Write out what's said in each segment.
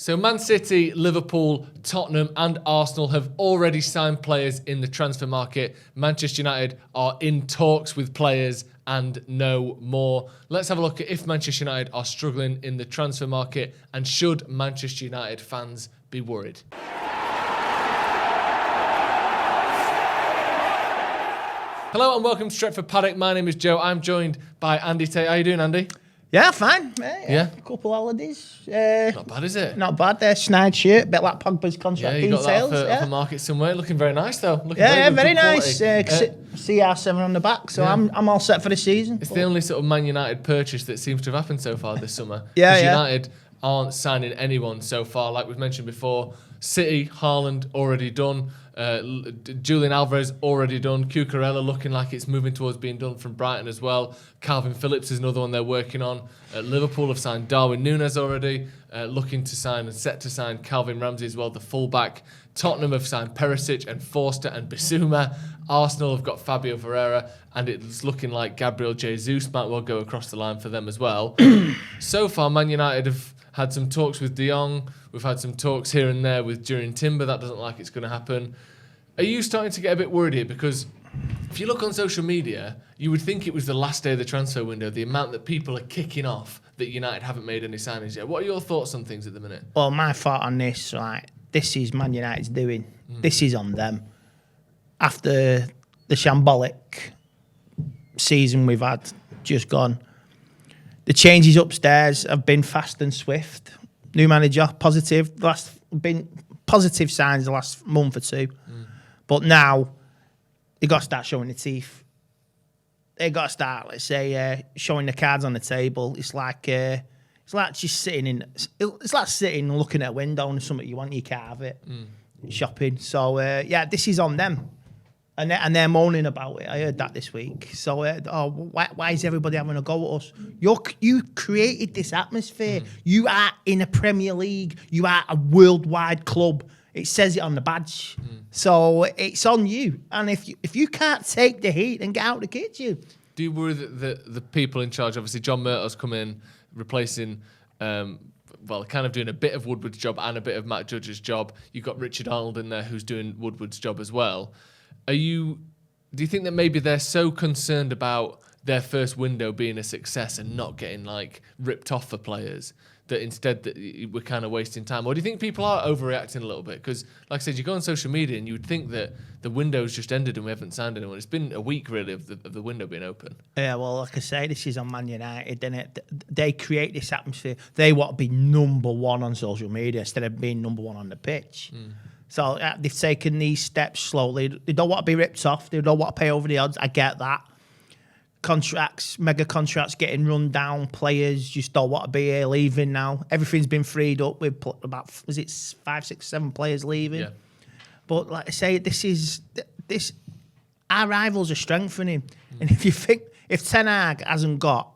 So Man City, Liverpool, Tottenham and Arsenal have already signed players in the transfer market. Manchester United are in talks with players and no more. Let's have a look at if Manchester United are struggling in the transfer market and should Manchester United fans be worried. Hello and welcome to Stretford Paddock. My name is Joe. I'm joined by Andy Tate. How you doing, Andy? Yeah, fine. Yeah. A couple holidays. Not bad, is it? Not bad. Snide shirt, bit like Pogba's contract Yeah, you got details. that off the market somewhere. Looking very nice, though. Looking Very good nice. quality. CR7 on the back, so yeah. I'm all set for the season. It's the only sort of Man United purchase that seems to have happened so far this summer. Yeah. United aren't signing anyone so far. Like we've mentioned before, City, Haaland already done. Julian Alvarez already done. Cucurella looking like it's moving towards being done from Brighton as well. Calvin Phillips is another one they're working on. Liverpool have signed Darwin Núñez already, looking to sign and set to sign Calvin Ramsey as well, the fullback. Tottenham have signed Perisic and Forster and Bissouma. Arsenal have got Fabio Vieira, and it's looking like Gabriel Jesus might well go across the line for them as well. So far, Man United have had some talks with De Jong. We've had some talks here and there with Jurrien Timber. That doesn't like it's going to happen. Are you starting to get a bit worried here? Because if you look on social media, you would think it was the last day of the transfer window, the amount that people are kicking off that United haven't made any signings yet. What are your thoughts on things at the minute? Well, my thought on this, this is Man United's doing. This is on them. After the shambolic season we've had just gone, the changes upstairs have been fast and swift. New manager, positive. Been positive signs the last month or two. But now, they got to start showing the teeth. They got to start, let's say, showing the cards on the table. It's like just sitting it's like sitting and looking at a window and something you want, you can't have it. Shopping. So, this is on them. And they're moaning about it. I heard that this week. So, why is everybody having a go at us? You created this atmosphere. You are in a Premier League. You are a worldwide club. It says it on the badge. So it's on you. And if you can't take the heat, then get out of the kitchen. Do you worry that the people in charge, obviously John Murtaugh's come in, replacing, kind of doing a bit of Woodward's job and a bit of Matt Judge's job. You've got Richard Arnold in there who's doing Woodward's job as well. Do you think that maybe they're so concerned about their first window being a success and not getting ripped off for players that instead that we're kind of wasting time? Or do you think people are overreacting a little bit? Because, like I said, you go on social media and you would think that the window's just ended and we haven't signed anyone. It's been a week, really, of the window being open. Yeah, well, like I say, this is on Man United, innit? They create this atmosphere. They want to be number one on social media instead of being number one on the pitch. So they've taken these steps slowly. They don't want to be ripped off. They don't want to pay over the odds. I get that. Mega contracts getting run down. Players just don't want to be here, leaving now. Everything's been freed up with about, was it 5, 6, 7 players leaving? Yeah. But like I say, our rivals are strengthening. And if Ten Hag hasn't got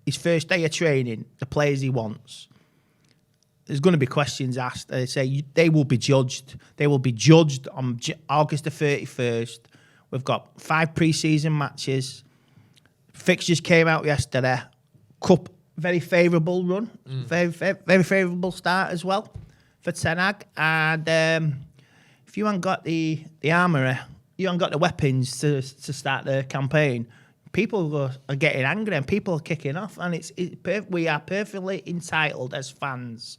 his first day of training, the players he wants, there's going to be questions asked. They say they will be judged. They will be judged on August the 31st. We've got 5 pre-season matches. Fixtures came out yesterday. Cup, very favourable run. Very favourable start as well for Ten Hag. And if you haven't got the armoury, you haven't got the weapons to start the campaign, people are getting angry and people are kicking off. And we are perfectly entitled as fans.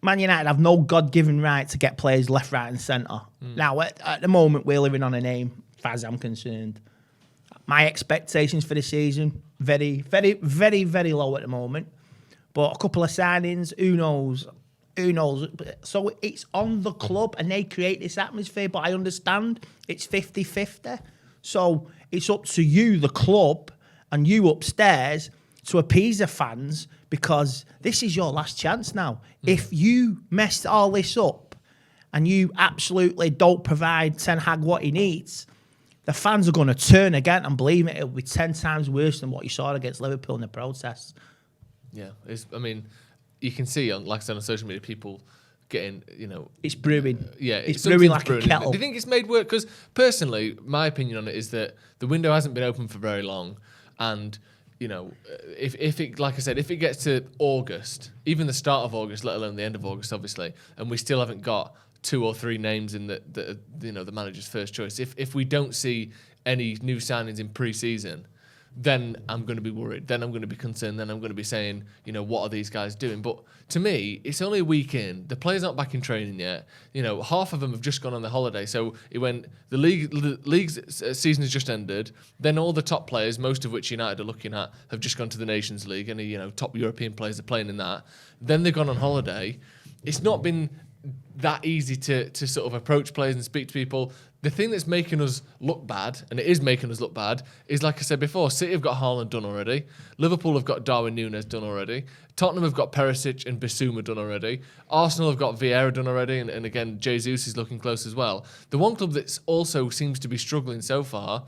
Man United have no God-given right to get players left, right and centre. Now, at the moment, we're living on a name, as far as I'm concerned. My expectations for the season, very, very, very, very low at the moment. But a couple of signings, who knows? Who knows? So it's on the club and they create this atmosphere. But I understand it's 50-50. So it's up to you, the club, and you upstairs to appease the fans because this is your last chance now. If you mess all this up and you absolutely don't provide Ten Hag what he needs, the fans are going to turn again, and believe me, it'll be 10 times worse than what you saw against Liverpool in the protests. Yeah, you can see on social media people getting, it's brewing. It's brewing like a kettle. Do you think it's made work? Because personally, my opinion on it is that the window hasn't been open for very long, and if it, like I said, if it gets to August, even the start of August, let alone the end of August, obviously, and we still haven't got 2 or 3 names in the manager's first choice. If we don't see any new signings in pre-season, then I'm going to be worried. Then I'm going to be concerned. Then I'm going to be saying, what are these guys doing? But to me, it's only a week in. The players aren't back in training yet. Half of them have just gone on the holiday. So the league's season has just ended. Then all the top players, most of which United are looking at, have just gone to the Nations League. And top European players are playing in that. Then they've gone on holiday. It's not been that easy to sort of approach players and speak to people. The thing that's making us look bad, and it is making us look bad, is like I said before, City have got Haaland done already. Liverpool have got Darwin Núñez done already. Tottenham have got Perisic and Bissouma done already. Arsenal have got Vieira done already, and again, Jesus is looking close as well. The one club that also seems to be struggling so far,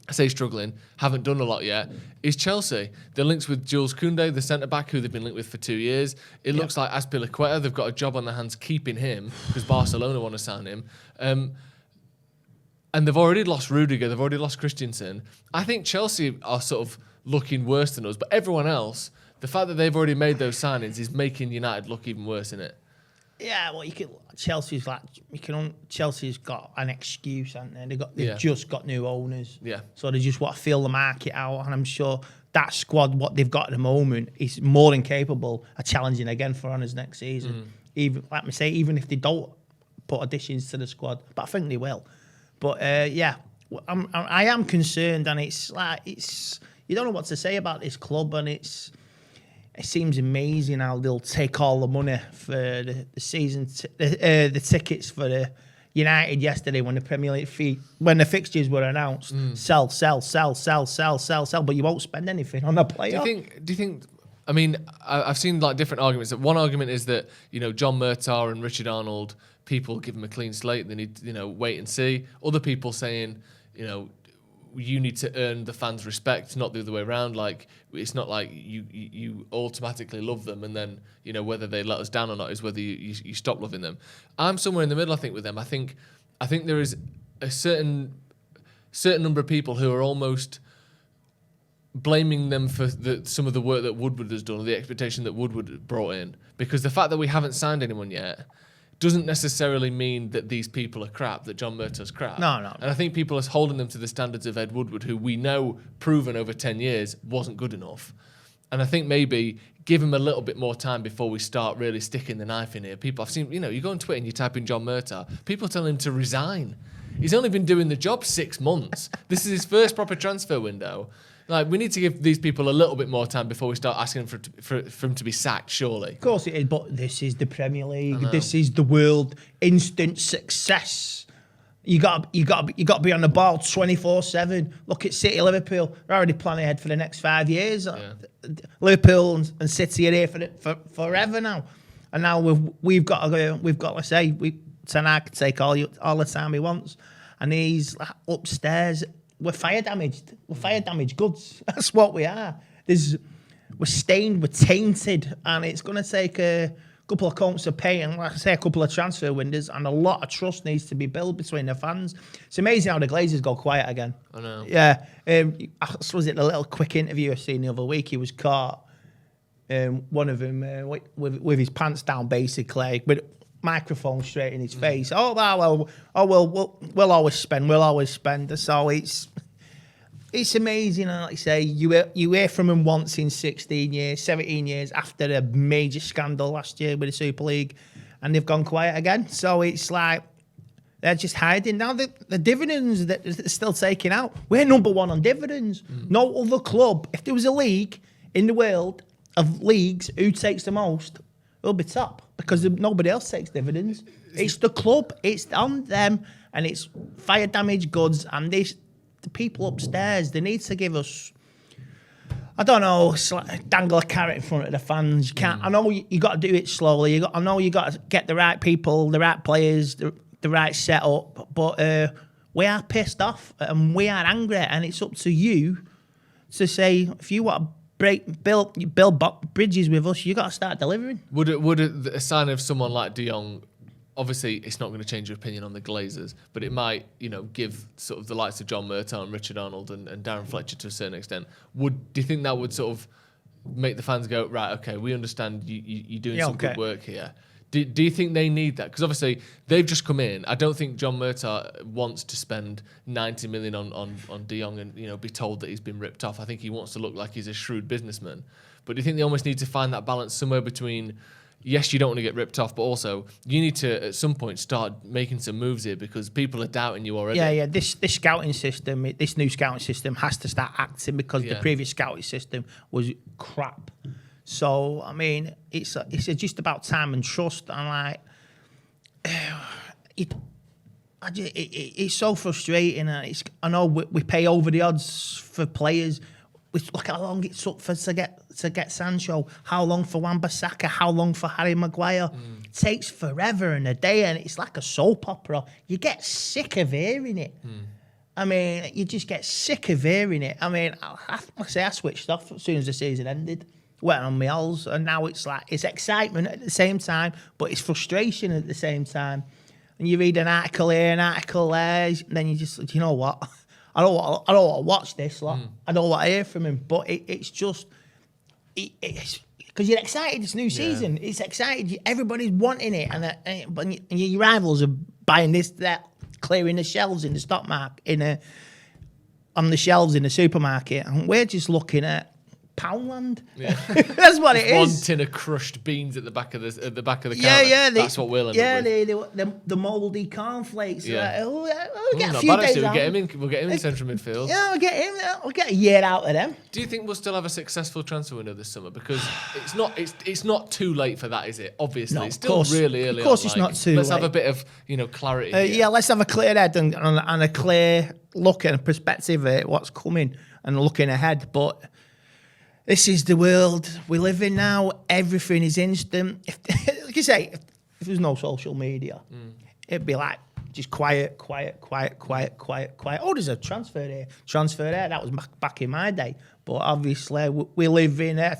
I say struggling, haven't done a lot yet, is Chelsea. They're linked with Jules Koundé, the centre-back, who they've been linked with for 2 years. It looks like Azpilicueta, they've got a job on their hands keeping him, because Barcelona want to sign him. And they've already lost Rudiger, they've already lost Christensen. I think Chelsea are sort of looking worse than us, but everyone else, the fact that they've already made those signings is making United look even worse, isn't it? Yeah, well, Chelsea's got an excuse, haven't they? They've just got new owners. Yeah. So they just want to fill the market out, and I'm sure that squad, what they've got at the moment, is more than capable of challenging again for honours next season. Even if they don't put additions to the squad, but I think they will. But I am concerned, and it's you don't know what to say about this club, and it seems amazing how they'll take all the money for the season, the tickets for the United yesterday when the Premier League when the fixtures were announced. Sell, but you won't spend anything on a player. Do you think? I mean, I've seen like different arguments. One argument is that John Murtaugh and Richard Arnold, people give them a clean slate. They need wait and see. Other people saying you need to earn the fans' respect, not the other way around. Like it's not like you automatically love them, and then whether they let us down or not is whether you stop loving them. I'm somewhere in the middle. I think with them. I think there is a certain number of people who are almost blaming them for some of the work that Woodward has done, or the expectation that Woodward brought in, because the fact that we haven't signed anyone yet doesn't necessarily mean that these people are crap, that John Murtaugh's crap. No. And I think people are holding them to the standards of Ed Woodward, who we know, proven over 10 years, wasn't good enough. And I think maybe give him a little bit more time before we start really sticking the knife in here. People, I've seen, you go on Twitter and you type in John Murtaugh, people tell him to resign. He's only been doing the job 6 months. This is his first proper transfer window. Like, we need to give these people a little bit more time before we start asking for him to be sacked, surely. Of course it is, but this is the Premier League. This is the world. Instant success. You got to be on the ball 24/7. Look at City, Liverpool. They're already planning ahead for the next 5 years. Yeah. Liverpool and City are here for forever now. And now we've got to say Tate can take all the time he wants, and he's upstairs. We're fire damaged. We're fire damaged goods. That's what we are. We're stained, we're tainted, and it's going to take a couple of coats of paint and, like I say, a couple of transfer windows, and a lot of trust needs to be built between the fans. It's amazing how the Glazers go quiet again. I know. Yeah. Was it the little quick interview I seen the other week? He was caught, one of them, with his pants down, basically, with microphone straight in his face. We'll always spend. So it's amazing. And like I say, you hear from him once in 16 years, 17 years after a major scandal last year with the Super League, and they've gone quiet again. So it's like they're just hiding. Now the dividends that they're still taking out, we're number one on dividends. No other club, if there was a league in the world of leagues, who takes the most, it'll be top, because nobody else takes dividends. It's the club, it's on them, and it's fire damage goods. And the people upstairs, they need to give us, I don't know, dangle a carrot in front of the fans. You can't. I know you got to do it slowly. I know you got to get the right people, the right players, the right setup. But we are pissed off and we are angry, and it's up to you to say, if you want to build bridges with us, you got to start delivering. Would a sign of someone like De Jong obviously it's not going to change your opinion on the Glazers, but it might, give sort of the likes of John Murtaugh and Richard Arnold and Darren Fletcher to a certain extent. Do you think that would sort of make the fans go, right, okay, we understand you're doing some good work here? Do you think they need that? Because obviously they've just come in. I don't think John Murtaugh wants to spend 90 million on De Jong and be told that he's been ripped off. I think he wants to look like he's a shrewd businessman. But do you think they almost need to find that balance somewhere between, yes, you don't want to get ripped off, but also you need to at some point start making some moves here because people are doubting you already. Yeah. This scouting system, this new scouting system has to start acting because the previous scouting system was crap. So, I mean, it's just about time and trust. And it's so frustrating. I know we pay over the odds for players. Look how long it took to get Sancho. How long for Wan-Bissaka? How long for Harry Maguire? It takes forever and a day, and it's like a soap opera. You get sick of hearing it. I mean, you just get sick of hearing it. I mean, I switched off as soon as the season ended. Went on my L's, and now it's like it's excitement at the same time, but it's frustration at the same time. And you read an article here, an article there, and then you just, you know what? I don't want to watch this. I don't want to hear from him. But it's just, it's because you're excited. It's new season. It's excited. Everybody's wanting it, and your rivals are buying this, that, clearing the shelves in the stock market, on the shelves in the supermarket, and we're just looking at Poundland. Yeah. That's what it is. One tin of crushed beans at the back of the counter. Yeah. That's what we'll end up with. The mouldy cornflakes. Yeah. We'll get a few days out. We'll get him in central midfield. Yeah, we'll get him. We'll get a year out of them. Do you think we'll still have a successful transfer window this summer? Because it's not too late for that, is it? Obviously, it's still really early. Of course, it's not too late. Let's have a bit of clarity. Yeah, let's have a clear head and a clear look and a perspective at what's coming and looking ahead. But this is the world we live in now. Everything is instant. Like you say, if there's no social media, it'd be like just quiet. Oh, there's a transfer there. That was back in my day. But obviously, we live in a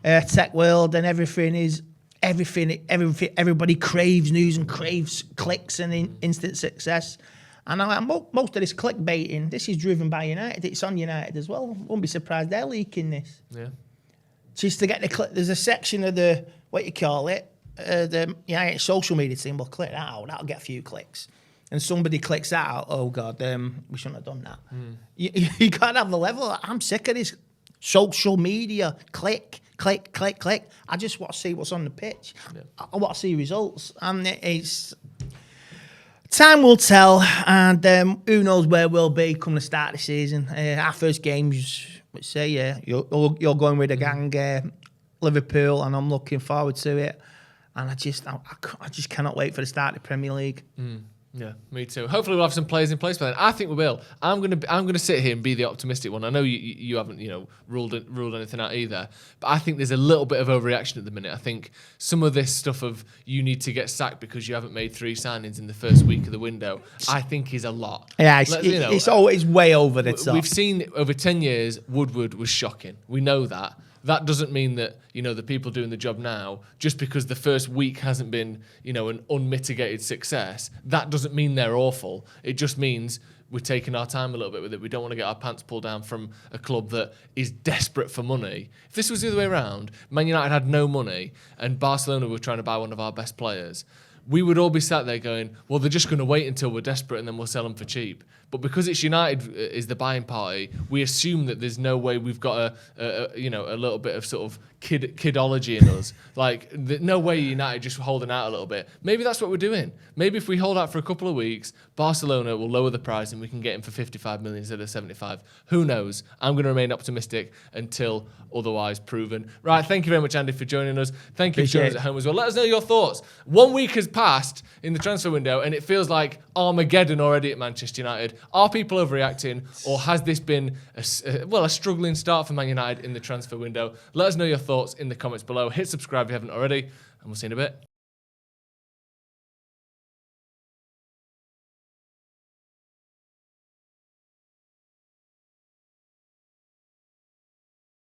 tech world, and everything. Everybody craves news and craves clicks and instant success. And most of this clickbaiting, this is driven by United. It's on United as well. Won't be surprised they're leaking this. Yeah. Just to get the click. There's a section of the, what you call it, the social media team will click that out. That'll get a few clicks. And somebody clicks that out. Oh, God, we shouldn't have done that. You can't have the level. I'm sick of this social media. Click. I just want to see what's on the pitch. Yeah. I want to see results. And it's... Time will tell, and who knows where we'll be come the start of the season. Our first games, let's say, you're going with a gang, Liverpool, and I'm looking forward to it. And I just cannot wait for the start of the Premier League. Yeah, me too. Hopefully we'll have some players in place by then. I think we will. I'm gonna sit here and be the optimistic one. I know you haven't ruled anything out either, but I think there's a little bit of overreaction at the minute. I think some of this stuff of you need to get sacked because you haven't made 3 signings in the first week of the window, I think is a lot. Yeah, it's always way over the top. We've seen over 10 years Woodward was shocking. We know that. That doesn't mean that, the people doing the job now, just because the first week hasn't been, an unmitigated success, that doesn't mean they're awful. It just means we're taking our time a little bit with it. We don't want to get our pants pulled down from a club that is desperate for money. If this was the other way around, Man United had no money and Barcelona were trying to buy one of our best players, we would all be sat there going, well, they're just going to wait until we're desperate and then we'll sell them for cheap. But because it's United is the buying party, we assume that there's no way we've got a little bit of sort of kidology in us. Like, no way United just holding out a little bit. Maybe that's what we're doing. Maybe if we hold out for a couple of weeks, Barcelona will lower the price and we can get him for 55 million instead of 75. Who knows? I'm going to remain optimistic until otherwise proven. Right, thank you very much, Andy, for joining us. Thank you for joining us at home as well. Let us know your thoughts. 1 week has passed in the transfer window and it feels like Armageddon already at Manchester United. Are people overreacting, or has this been a struggling start for Man United in the transfer window? Let us know your thoughts in the comments below. Hit subscribe if you haven't already, and we'll see you in a bit.